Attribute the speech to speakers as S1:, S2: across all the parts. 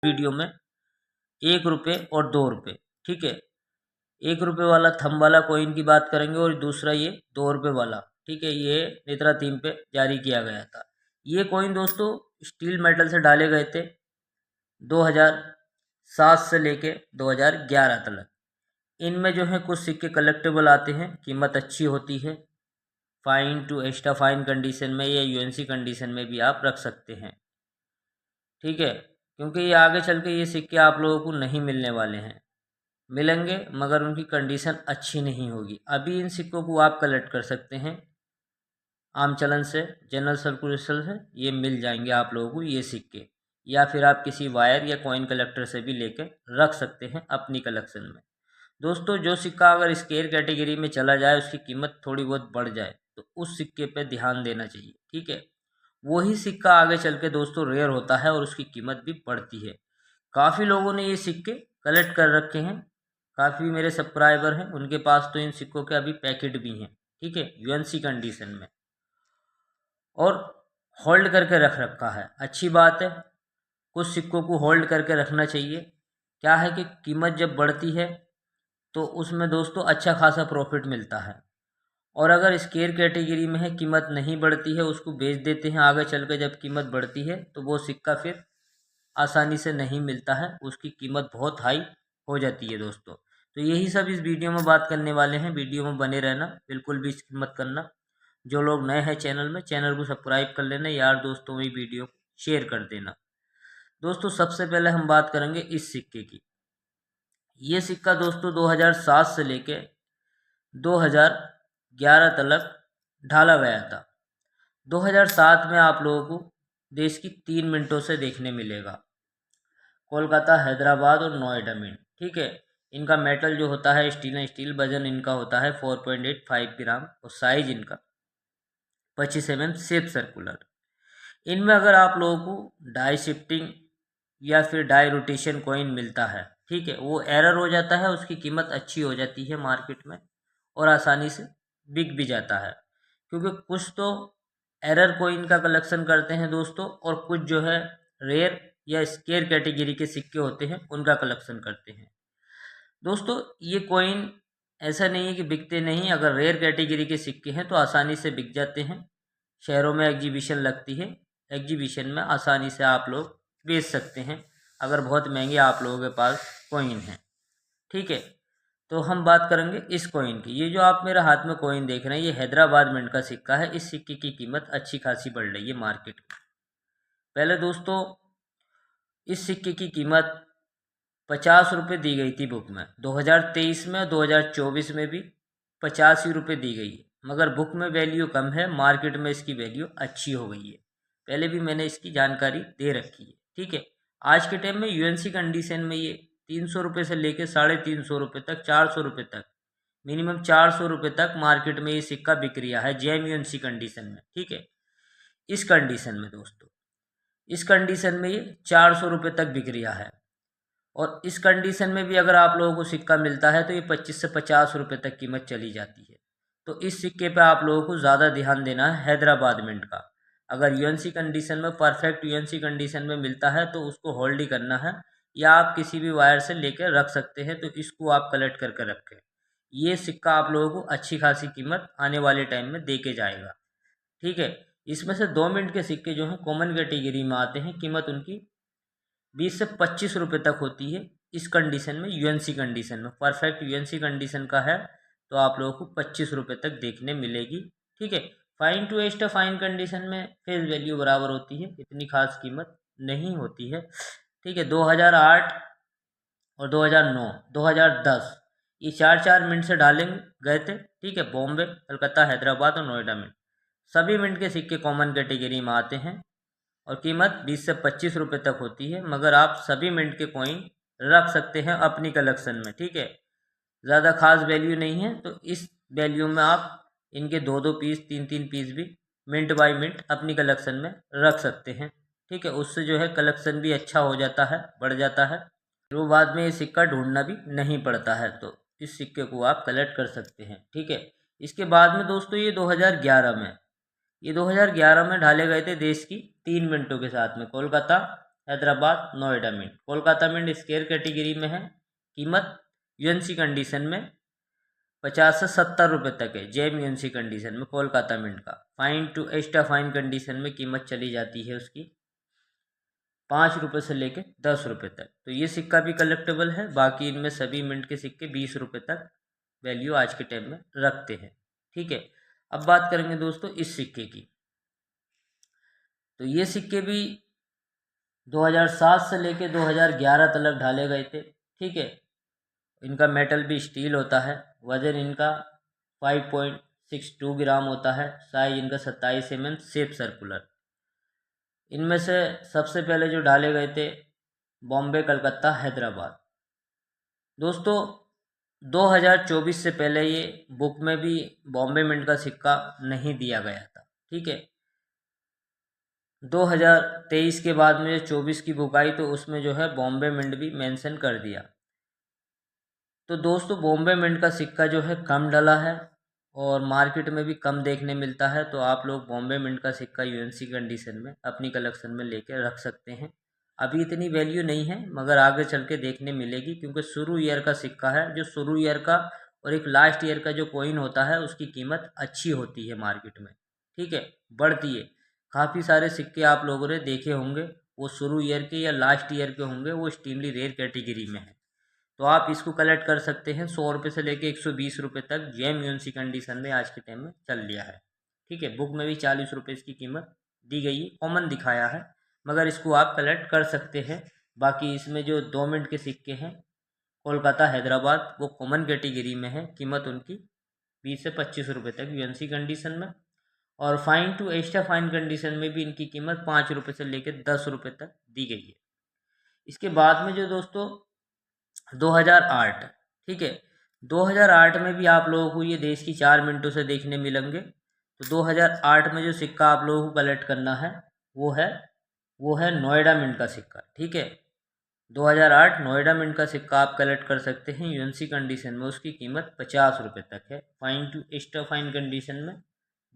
S1: Video में 1 रुपये और 2 रुपये, ठीक है। 1 रुपये वाला थंब वाला कॉइन की बात करेंगे और दूसरा ये 2 रुपये वाला, ठीक है। ये नेत्रा थीम पे जारी किया गया था। ये कॉइन दोस्तों स्टील मेटल से डाले गए थे 2007 से लेके 2011 तक। इनमें जो है कुछ सिक्के कलेक्टेबल आते हैं, कीमत अच्छी होती है। Fine to extra fine condition में या यूएनसी कंडीशन में भी आप रख सकते हैं, ठीक है। क्योंकि ये आगे चल के ये सिक्के आप लोगों को नहीं मिलने वाले हैं, मिलेंगे मगर उनकी कंडीशन अच्छी नहीं होगी। अभी इन सिक्कों को आप कलेक्ट कर सकते हैं आम चलन से, जनरल सर्कुलेशन से ये मिल जाएंगे आप लोगों को ये सिक्के, या फिर आप किसी वायर या कॉइन कलेक्टर से भी लेकर रख सकते हैं अपनी कलेक्शन में। दोस्तों जो सिक्का अगर स्केयर कैटेगरी में चला जाए, उसकी कीमत थोड़ी बहुत बढ़ जाए, तो उस सिक्के पे ध्यान देना चाहिए, ठीक है। वही सिक्का आगे चल के दोस्तों रेयर होता है और उसकी कीमत भी बढ़ती है। काफ़ी लोगों ने ये सिक्के कलेक्ट कर रखे हैं, काफ़ी मेरे सब्सक्राइबर हैं, उनके पास तो इन सिक्कों के अभी पैकेट भी हैं, ठीक है, यूएनसी कंडीशन में, और होल्ड करके रख रखा है। अच्छी बात है, कुछ सिक्कों को होल्ड करके रखना चाहिए। क्या है कि कीमत जब बढ़ती है तो उसमें दोस्तों अच्छा खासा प्रॉफिट मिलता है, और अगर स्केयर कैटेगरी में है, कीमत नहीं बढ़ती है, उसको बेच देते हैं आगे चल के जब कीमत बढ़ती है, तो वो सिक्का फिर आसानी से नहीं मिलता है, उसकी कीमत बहुत हाई हो जाती है दोस्तों। तो यही सब इस वीडियो में बात करने वाले हैं, वीडियो में बने रहना, बिल्कुल भी स्किप मत करना। जो लोग नए हैं चैनल में, चैनल को सब्सक्राइब कर लेना, यार दोस्तों में वीडियो शेयर कर देना। दोस्तों सबसे पहले हम बात करेंगे इस सिक्के की। ये सिक्का दोस्तों 2007 से लेके 2011 तक ढाला गया था। 2007 में आप लोगों को देश की 3 मिनटों से देखने मिलेगा, कोलकाता, हैदराबाद और नोएडा में, ठीक है। इनका मेटल जो होता है स्टील, वजन इनका होता है 4.85 ग्राम और साइज इनका 25 mm शेप सर्कुलर। इनमें अगर आप लोगों को डाई शिफ्टिंग या फिर डाई रोटेशन कॉइन मिलता है, ठीक है, वो एरर हो जाता है, उसकी कीमत अच्छी हो जाती है मार्केट में और आसानी से बिक भी जाता है। क्योंकि कुछ तो एरर कॉइन का कलेक्शन करते हैं दोस्तों, और कुछ जो है रेयर या स्केयर कैटेगरी के सिक्के होते हैं उनका कलेक्शन करते हैं। दोस्तों ये कॉइन ऐसा नहीं है कि बिकते नहीं, अगर रेयर कैटेगरी के सिक्के हैं तो आसानी से बिक जाते हैं। शहरों में एग्जीबिशन लगती है, एग्जीबिशन में आसानी से आप लोग बेच सकते हैं अगर बहुत महंगे आप लोगों के पास कॉइन हैं, ठीक है। तो हम बात करेंगे इस कॉइन की। ये जो आप मेरे हाथ में कॉइन देख रहे हैं, ये हैदराबाद मिंट का सिक्का है। इस सिक्के की कीमत अच्छी खासी बढ़ रही है मार्केट में। पहले दोस्तों इस सिक्के की कीमत 50 रुपये दी गई थी बुक में, 2023 में 2024 में भी 85 रुपये दी गई है, मगर बुक में वैल्यू कम है, मार्केट में इसकी वैल्यू अच्छी हो गई है। पहले भी मैंने इसकी जानकारी दे रखी है, ठीक है। आज के टाइम में यूएनसी कंडीशन में ये 300 रुपये से लेकर 350 रुपये तक, 400 रुपये तक, मिनिमम 400 रुपये तक मार्केट में ये सिक्का बिक रहा है जेम यूएनसी कंडीशन में, ठीक है। इस कंडीशन में दोस्तों, इस कंडीशन में ये 400 रुपये तक बिक रहा है, और इस कंडीशन में भी अगर आप लोगों को सिक्का मिलता है तो ये 25 से 50 रुपये तक कीमत चली जाती है। तो इस सिक्के पे आप लोगों को ज़्यादा ध्यान देना है हैदराबाद मिंट का। अगर यूएनसी कंडीशन में, परफेक्ट यूएनसी कंडीशन में मिलता है तो उसको होल्ड ही करना है, या आप किसी भी वायर से लेकर रख सकते हैं, तो इसको आप कलेक्ट करके रखें। ये सिक्का आप लोगों को अच्छी खासी कीमत आने वाले टाइम में दे के जाएगा, ठीक है। इसमें से 2 मिनट के सिक्के जो हैं कॉमन कैटेगरी में आते हैं, कीमत उनकी 20 से 25 रुपये तक होती है। इस कंडीशन में, यूएनसी कंडीशन में, परफेक्ट यूएनसी कंडीशन का है तो आप लोगों को 25 रुपये तक देखने मिलेगी, ठीक है। Fine to extra fine condition में फेस वैल्यू बराबर होती है, इतनी खास कीमत नहीं होती है, ठीक है। 2008 और 2009, 2010 ये 4-4 मिनट से डाले गए थे, ठीक है। बॉम्बे, कलकत्ता, हैदराबाद और नोएडा में सभी मिनट के सिक्के कॉमन कैटेगरी में आते हैं और कीमत 20 से 25 रुपये तक होती है, मगर आप सभी मिनट के कॉइन रख सकते हैं अपनी कलेक्शन में, ठीक है। ज़्यादा खास वैल्यू नहीं है, तो इस वैल्यू में आप इनके 2-2 पीस, 3-3 पीस भी मिनट बाय मिनट अपनी कलेक्शन में रख सकते हैं, ठीक है। उससे जो है कलेक्शन भी अच्छा हो जाता है, बढ़ जाता है, फिर वो बाद में ये सिक्का ढूंढना भी नहीं पड़ता है, तो इस सिक्के को आप कलेक्ट कर सकते हैं, ठीक है। इसके बाद में दोस्तों ये 2011 में ढाले गए थे देश की 3 मिनटों के साथ में, Kolkata, Hyderabad, Noida mint. Kolkata mint scarce category में है, कीमत यूएनसी कंडीशन में 50 से 70 रुपये तक है। जेम यूएनसी कंडीशन में कोलकाता मिंट का fine to extra fine condition में कीमत चली जाती है उसकी 5 रुपये से लेके 10 रुपये तक। तो ये सिक्का भी कलेक्टेबल है। बाकी इनमें सभी मिंट के सिक्के 20 रुपये तक वैल्यू आज के टाइम में रखते हैं। ठीक है, अब बात करेंगे दोस्तों इस सिक्के की। तो ये सिक्के भी 2007 से लेके 2011 तक ढाले गए थे। ठीक है, इनका मेटल भी स्टील होता है। वजन इनका 5.62 ग्राम होता है। साइज इनका 27 mm, शेप सर्कुलर। इनमें से सबसे पहले जो डाले गए थे बॉम्बे, कलकत्ता, हैदराबाद। दोस्तों 2024 से पहले ये बुक में भी बॉम्बे मिंट का सिक्का नहीं दिया गया था। ठीक है, 2023 के बाद में 24 की बुक आई तो उसमें जो है बॉम्बे मिंट भी मेंशन कर दिया। तो दोस्तों बॉम्बे मिंट का सिक्का जो है कम डला है और मार्केट में भी कम देखने मिलता है। तो आप लोग बॉम्बे मिंट का सिक्का यूएनसी कंडीशन में अपनी कलेक्शन में लेके रख सकते हैं। अभी इतनी वैल्यू नहीं है मगर आगे चल के देखने मिलेगी, क्योंकि शुरू ईयर का सिक्का है। जो शुरू ईयर का और एक लास्ट ईयर का जो कॉइन होता है उसकी कीमत अच्छी होती है मार्केट में। ठीक है, बढ़ती है। काफ़ी सारे सिक्के आप लोगों ने देखे होंगे, वो शुरू ईयर के या लास्ट ईयर के होंगे, वो एक्सट्रीमली रेयर कैटेगरी में है। तो आप इसको कलेक्ट कर सकते हैं। 100 रुपये से लेके 120 रुपये तक जेम यूएनसी कंडीशन में आज के टाइम में चल लिया है। ठीक है, बुक में भी 40 रुपये इसकी कीमत दी गई है, कॉमन दिखाया है, मगर इसको आप कलेक्ट कर सकते हैं। बाकी इसमें जो 2 मिनट के सिक्के हैं कोलकाता, हैदराबाद, वो कॉमन कैटेगरी में है। कीमत उनकी 20 से 25 रुपये तक यूएनसी कंडीशन में, और fine to extra fine condition में भी इनकी कीमत 5 रुपये से लेकर 10 रुपये तक दी गई है। इसके बाद में जो दोस्तों 2008, ठीक है, 2008 में भी आप लोगों को ये देश की 4 मिनटों से देखने मिलेंगे। तो 2008 में जो सिक्का आप लोगों को कलेक्ट करना है वो है नोएडा मिंट का सिक्का। ठीक है, 2008 नोएडा मिंट का सिक्का आप कलेक्ट कर सकते हैं यूएनसी कंडीशन में। उसकी कीमत 50 रुपये तक है। Fine to extra fine condition में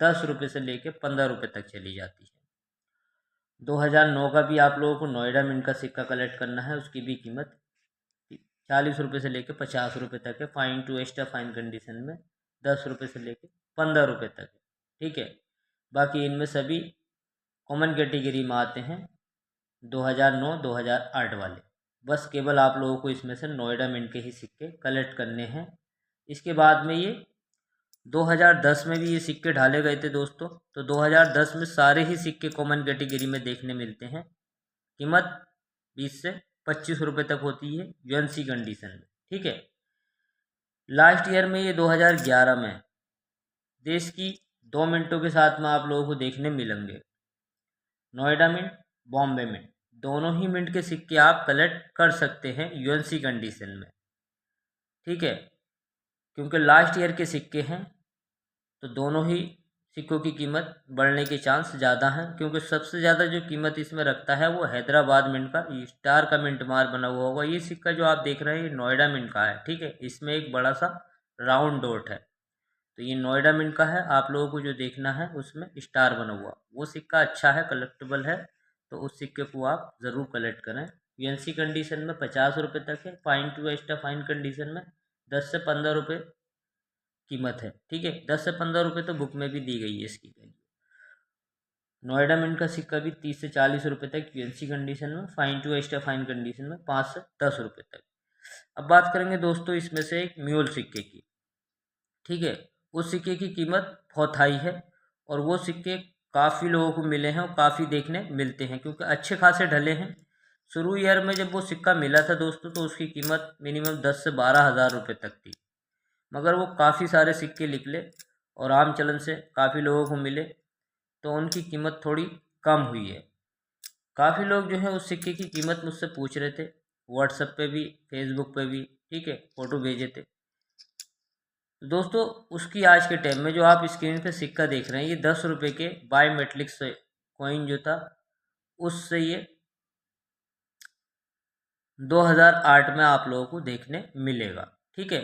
S1: 10 रुपये से लेकर 15 रुपये तक चली जाती है। 2009 का भी आप लोगों को नोएडा मिंट का सिक्का कलेक्ट करना है। उसकी भी कीमत 40 रुपये से लेकर 50 रुपये तक है। Fine to extra fine condition में 10 रुपये से लेकर 15 रुपये तक है। ठीक है, बाकी इनमें सभी कॉमन कैटेगरी में आते हैं 2009-2008 वाले। बस केवल आप लोगों को इसमें से नोएडा मिंट के ही सिक्के कलेक्ट करने हैं। इसके बाद में ये 2010 में भी ये सिक्के ढाले गए थे दोस्तों। तो 2010 में सारे ही सिक्के कॉमन कैटेगरी में देखने मिलते हैं। कीमत 20 से 25 रुपये तक होती है यूएनसी कंडीशन में। ठीक है, लास्ट ईयर में ये 2011 में देश की 2 मिनटों के साथ में आप लोगों को देखने मिलेंगे। नोएडा मिंट, बॉम्बे मिंट, दोनों ही मिंट के सिक्के आप कलेक्ट कर सकते हैं यूएनसी कंडीशन में। ठीक है, क्योंकि लास्ट ईयर के सिक्के हैं तो दोनों ही सिक्कों की कीमत बढ़ने के चांस ज़्यादा हैं, क्योंकि सबसे ज़्यादा जो कीमत इसमें रखता है वो हैदराबाद मिंट का स्टार का मिंट मार बना हुआ होगा। ये सिक्का जो आप देख रहे हैं ये नोएडा मिंट का है। ठीक है, इसमें एक बड़ा सा राउंड डॉट है, तो ये नोएडा मिंट का है। आप लोगों को जो देखना है उसमें स्टार बना हुआ, वो सिक्का अच्छा है, कलेक्टेबल है, तो उस सिक्के को आप ज़रूर कलेक्ट करें। यूएनसी कंडीशन में 50 रुपये तक है। Fine to extra fine condition में 10 से 15 रुपये कीमत है। ठीक है, 10 से 15 रुपये तो बुक में भी दी गई है इसकी वैल्यू। नोएडा मिंट का सिक्का भी 30 से 40 रुपये तक यूएनसी कंडीशन में, fine to extra fine condition में 5 से 10 रुपये तक। अब बात करेंगे दोस्तों इसमें से एक म्यूल सिक्के की। ठीक है, उस सिक्के की कीमत बहुत हाई है और वो सिक्के काफ़ी लोगों को मिले हैं और काफ़ी देखने मिलते हैं, क्योंकि अच्छे खासे ढले हैं। शुरू ईयर में जब वो सिक्का मिला था दोस्तों तो उसकी कीमत मिनिमम 10 से 12 हज़ार रुपये तक थी, मगर वो काफ़ी सारे सिक्के निकले और आम चलन से काफ़ी लोगों को मिले तो उनकी कीमत थोड़ी कम हुई है। काफ़ी लोग जो है उस सिक्के की कीमत मुझसे पूछ रहे थे, व्हाट्सएप पे भी, फेसबुक पे भी। ठीक है, फ़ोटो भेजे थे। तो दोस्तों उसकी आज के टाइम में जो आप स्क्रीन पे सिक्का देख रहे हैं ये 10 रुपये के बायोमेट्रिक से कॉइन जो था उससे ये 2008 में आप लोगों को देखने मिलेगा। ठीक है,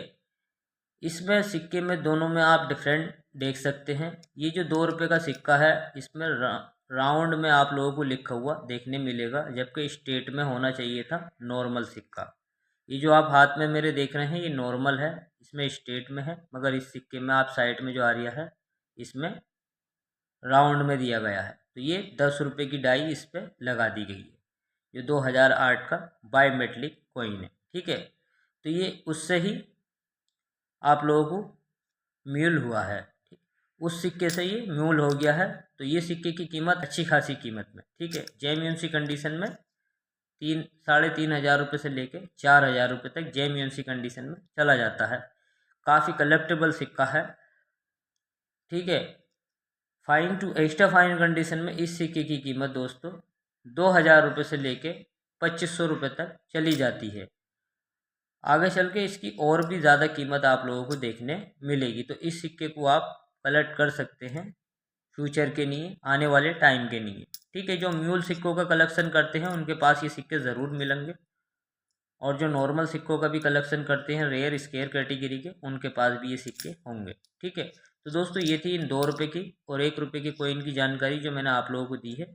S1: इसमें सिक्के में दोनों में आप डिफरेंट देख सकते हैं। ये जो 2 रुपये का सिक्का है इसमें राउंड में आप लोगों को लिखा हुआ देखने मिलेगा, जबकि स्टेट में होना चाहिए था नॉर्मल सिक्का। ये जो आप हाथ में मेरे देख रहे हैं ये नॉर्मल है, इसमें स्टेट में है, मगर इस सिक्के में आप साइड में जो आ रहा है इसमें राउंड में दिया गया है। तो ये 10 रुपये की डाई इस पर लगा दी गई है। ये 2008 का बायोमेट्रिक कॉइन है, ठीक है। तो ये उससे ही आप लोगों को म्यूल हुआ है, ठीक। उस सिक्के से ये म्यूल हो गया है। तो ये सिक्के की कीमत अच्छी खासी कीमत में, ठीक है। जेम्यूनसी कंडीशन में 3-3.5 हज़ार रुपये से लेके 4 हज़ार रुपये तक जेम्यूनसी कंडीशन में चला जाता है। काफ़ी कलेक्टेबल सिक्का है, ठीक है। Fine to extra fine condition में इस सिक्के की कीमत दोस्तों 2 हज़ार रुपये से लेके 2500 रुपये तक चली जाती है। आगे चल के इसकी और भी ज़्यादा कीमत आप लोगों को देखने मिलेगी। तो इस सिक्के को आप कलेक्ट कर सकते हैं फ्यूचर के लिए, आने वाले टाइम के लिए, ठीक है। जो म्यूल सिक्कों का कलेक्शन करते हैं उनके पास ये सिक्के ज़रूर मिलेंगे, और जो नॉर्मल सिक्कों का भी कलेक्शन करते हैं रेयर स्केयर कैटेगरी के, उनके पास भी ये सिक्के होंगे, ठीक है। तो दोस्तों ये थी इन 2 रुपये की और 1 रुपये की कॉइन की जानकारी जो मैंने आप लोगों को दी है,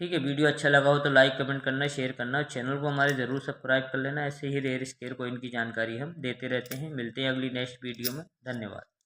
S1: ठीक है। वीडियो अच्छा लगा हो तो लाइक कमेंट करना, शेयर करना, और चैनल को हमारे ज़रूर सब्सक्राइब कर लेना। ऐसे ही रेयर स्केयर कॉइन की जानकारी हम देते रहते हैं। मिलते हैं अगली नेक्स्ट वीडियो में। धन्यवाद।